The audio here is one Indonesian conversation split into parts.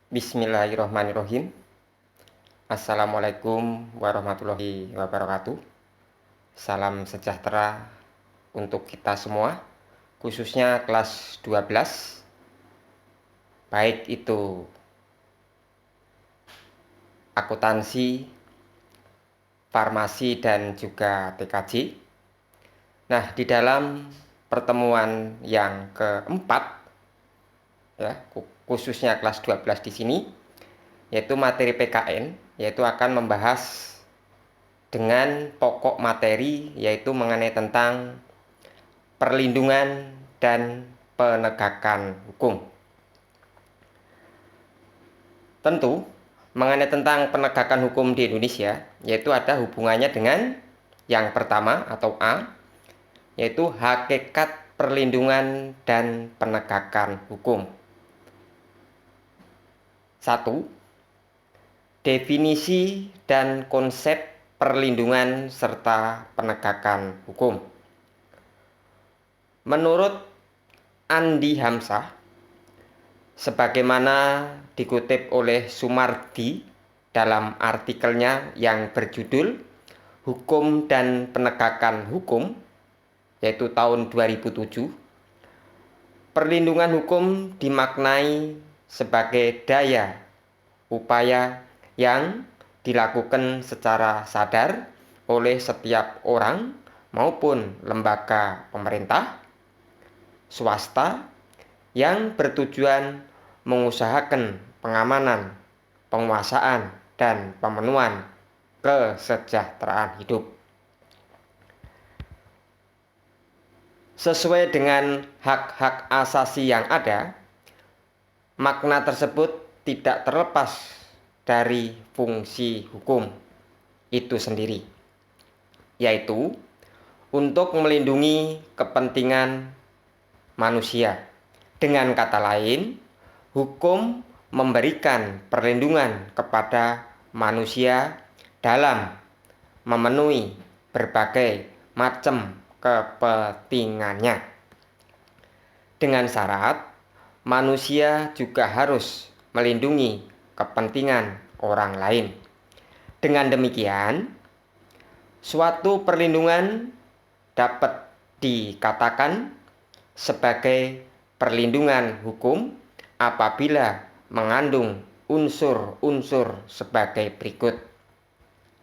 Bismillahirrahmanirrahim. Assalamualaikum warahmatullahi wabarakatuh. Salam sejahtera untuk kita semua, khususnya kelas 12, baik itu akuntansi, farmasi, dan juga TKJ. Nah, di dalam pertemuan yang keempat, ya, khususnya kelas 12 di sini, yaitu materi PKN, yaitu akan membahas dengan pokok materi, yaitu mengenai tentang perlindungan dan penegakan hukum. Tentu, mengenai tentang penegakan hukum di Indonesia, yaitu ada hubungannya dengan yang pertama atau A, yaitu hakikat perlindungan dan penegakan hukum. 1. Definisi dan konsep perlindungan serta penegakan hukum. Menurut Andi Hamzah, sebagaimana dikutip oleh Sumardi dalam artikelnya yang berjudul Hukum dan Penegakan Hukum, yaitu tahun 2007, perlindungan hukum dimaknai sebagai daya upaya yang dilakukan secara sadar oleh setiap orang maupun lembaga pemerintah, swasta yang bertujuan mengusahakan pengamanan, penguasaan, dan pemenuhan kesejahteraan hidup. Sesuai dengan hak-hak asasi yang ada, makna tersebut tidak terlepas dari fungsi hukum itu sendiri, yaitu untuk melindungi kepentingan manusia. Dengan kata lain, hukum memberikan perlindungan kepada manusia dalam memenuhi berbagai macam kepentingannya. Dengan syarat, manusia juga harus melindungi kepentingan orang lain. Dengan demikian, suatu perlindungan dapat dikatakan sebagai perlindungan hukum apabila mengandung unsur-unsur sebagai berikut.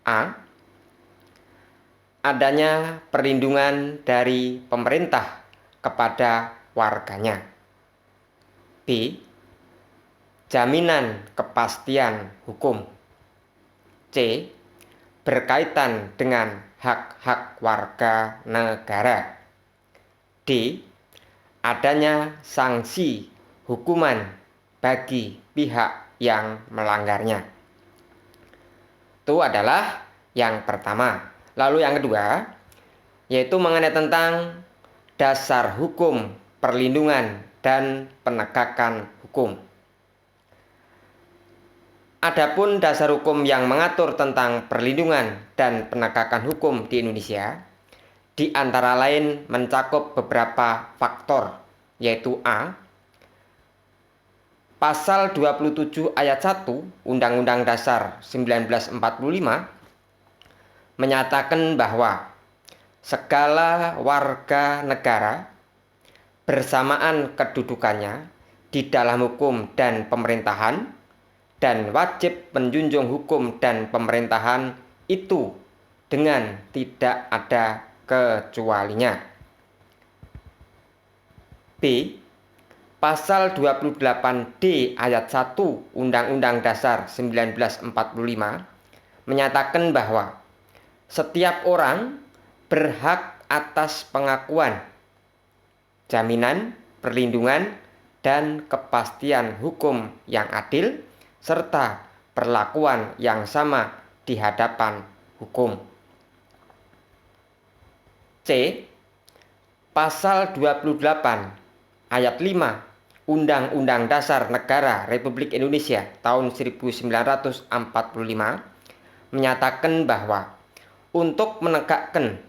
A. Adanya perlindungan dari pemerintah kepada warganya. B. Jaminan kepastian hukum. C. Berkaitan dengan hak-hak warga negara. D. Adanya sanksi hukuman bagi pihak yang melanggarnya. Itu adalah yang pertama. Lalu yang kedua, yaitu mengenai tentang dasar hukum, perlindungan, dan penegakan hukum. Adapun dasar hukum yang mengatur tentang perlindungan dan penegakan hukum di Indonesia, di antara lain mencakup beberapa faktor, yaitu A. Pasal 27 ayat 1 Undang-Undang Dasar 1945 menyatakan bahwa segala warga negara bersamaan kedudukannya di dalam hukum dan pemerintahan dan wajib menjunjung hukum dan pemerintahan itu dengan tidak ada kecualinya. B. Pasal 28D ayat 1 Undang-Undang Dasar 1945 menyatakan bahwa setiap orang berhak atas pengakuan, jaminan, perlindungan, dan kepastian hukum yang adil, serta perlakuan yang sama di hadapan hukum. C. Pasal 28 ayat 5 Undang-Undang Dasar Negara Republik Indonesia tahun 1945 menyatakan bahwa untuk menegakkan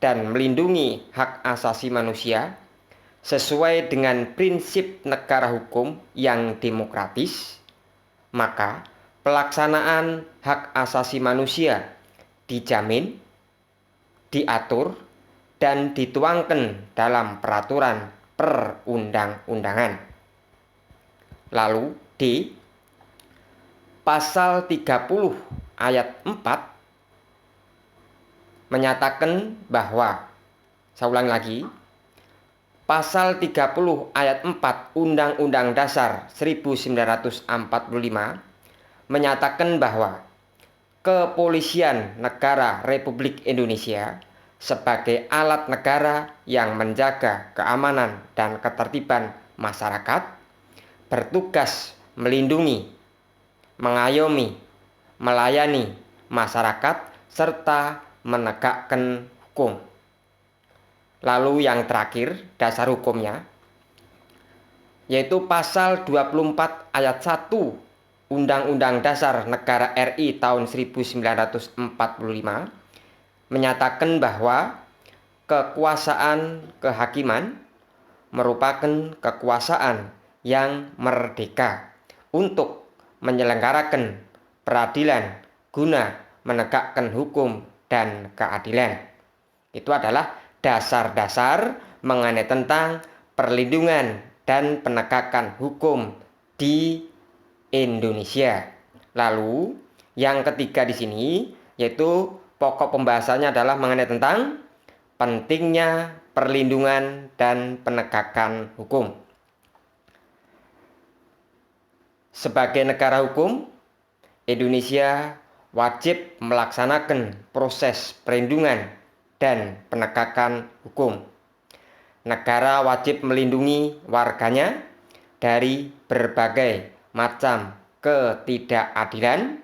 dan melindungi hak asasi manusia sesuai dengan prinsip negara hukum yang demokratis, maka pelaksanaan hak asasi manusia dijamin, diatur, dan dituangkan dalam peraturan perundang-undangan. Lalu D. Pasal 30 ayat 4 menyatakan bahwa, saya ulang lagi, Pasal 30 ayat 4 Undang-Undang Dasar 1945 menyatakan bahwa Kepolisian Negara Republik Indonesia sebagai alat negara yang menjaga keamanan dan ketertiban masyarakat bertugas melindungi, mengayomi, melayani masyarakat serta menegakkan hukum. Lalu yang terakhir, dasar hukumnya, yaitu pasal 24 ayat 1 Undang-Undang Dasar Negara RI tahun 1945 menyatakan bahwa kekuasaan kehakiman merupakan kekuasaan yang merdeka untuk menyelenggarakan peradilan guna menegakkan hukum dan keadilan. Itu adalah dasar-dasar mengenai tentang perlindungan dan penegakan hukum di Indonesia. Lalu yang ketiga di sini yaitu pokok pembahasannya adalah mengenai tentang pentingnya perlindungan dan penegakan hukum. Sebagai negara hukum, Indonesia wajib melaksanakan proses perlindungan dan penegakan hukum. Negara wajib melindungi warganya dari berbagai macam ketidakadilan,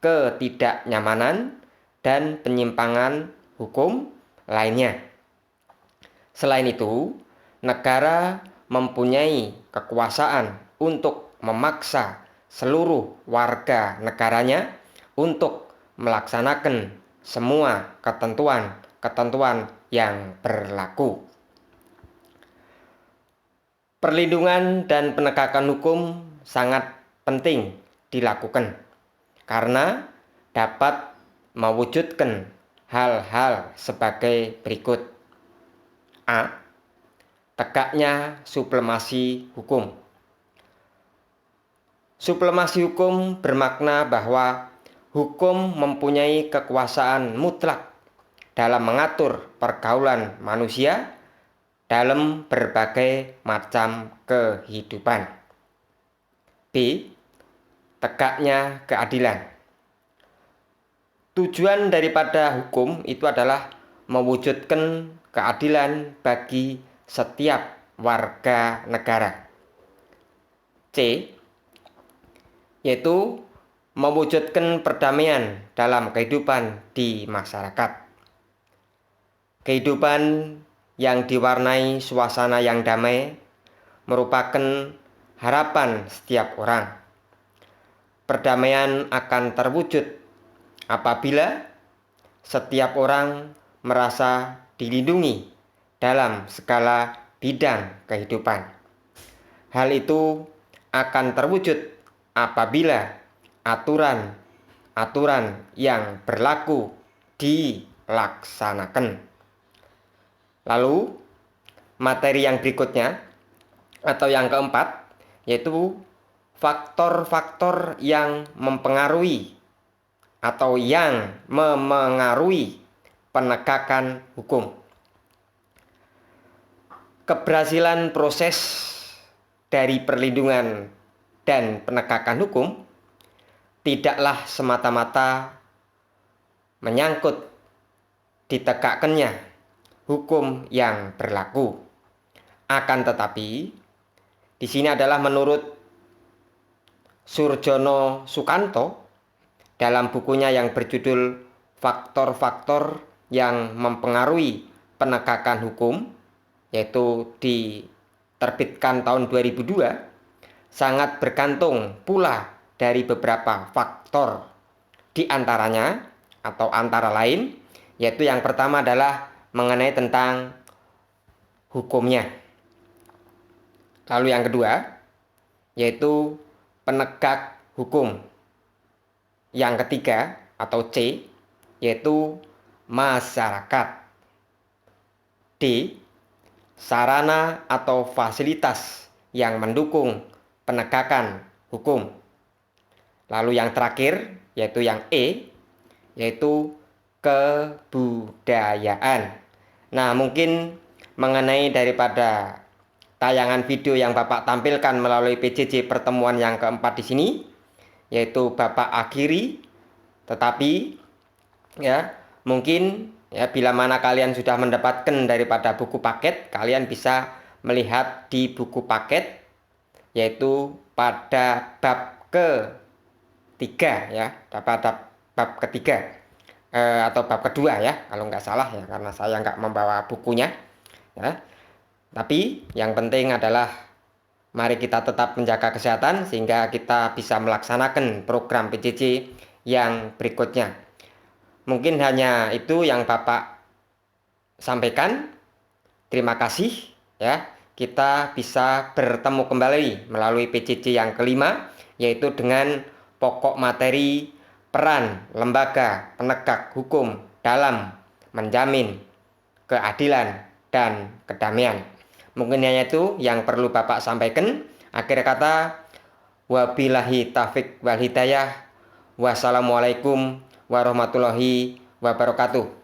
ketidaknyamanan, dan penyimpangan hukum lainnya. Selain itu, negara mempunyai kekuasaan untuk memaksa seluruh warga negaranya untuk melaksanakan semua ketentuan yang berlaku. Perlindungan dan penegakan hukum sangat penting dilakukan karena dapat mewujudkan hal-hal sebagai berikut. A. Tegaknya supremasi hukum. Supremasi hukum bermakna bahwa hukum mempunyai kekuasaan mutlak dalam mengatur pergaulan manusia dalam berbagai macam kehidupan. B. Tegaknya keadilan. Tujuan daripada hukum itu adalah mewujudkan keadilan bagi setiap warga negara. C. Yaitu mewujudkan perdamaian dalam kehidupan di masyarakat. Kehidupan yang diwarnai suasana yang damai merupakan harapan setiap orang. Perdamaian akan terwujud apabila setiap orang merasa dilindungi dalam segala bidang kehidupan. Hal itu akan terwujud apabila aturan-aturan yang berlaku dilaksanakan. Lalu materi yang berikutnya atau yang keempat yaitu faktor-faktor yang mempengaruhi atau yang memengaruhi penegakan hukum. Keberhasilan proses dari perlindungan dan penegakan hukum tidaklah semata-mata menyangkut ditegakkannya hukum yang berlaku. Akan tetapi, di sini adalah menurut Surjono Sukanto dalam bukunya yang berjudul Faktor-faktor yang mempengaruhi penegakan hukum, yaitu diterbitkan tahun 2002, sangat bergantung pula dari beberapa faktor. Di antaranya atau antara lain, yaitu yang pertama adalah mengenai tentang hukumnya. Lalu yang kedua, yaitu penegak hukum. Yang ketiga atau C, yaitu masyarakat. D, sarana atau fasilitas yang mendukung penegakan hukum. Lalu yang terakhir, yaitu yang E, yaitu kebudayaan. Nah, mungkin mengenai daripada tayangan video yang Bapak tampilkan melalui PJJ pertemuan yang keempat di sini, yaitu Bapak akhiri, tetapi ya mungkin ya bila mana kalian sudah mendapatkan daripada buku paket, kalian bisa melihat di buku paket, yaitu pada bab ketiga ya, pada bab ketiga atau bab kedua ya, kalau nggak salah ya, karena saya nggak membawa bukunya ya. Tapi yang penting adalah mari kita tetap menjaga kesehatan sehingga kita bisa melaksanakan program PJJ yang berikutnya. Mungkin hanya itu yang Bapak sampaikan. Terima kasih ya. Kita bisa bertemu kembali melalui PJJ yang kelima, yaitu dengan pokok materi peran lembaga penegak hukum dalam menjamin keadilan dan kedamaian. Mungkin hanya itu yang perlu Bapak sampaikan. Akhir kata, wabillahi taufiq wal hidayah. Wassalamualaikum warahmatullahi wabarakatuh.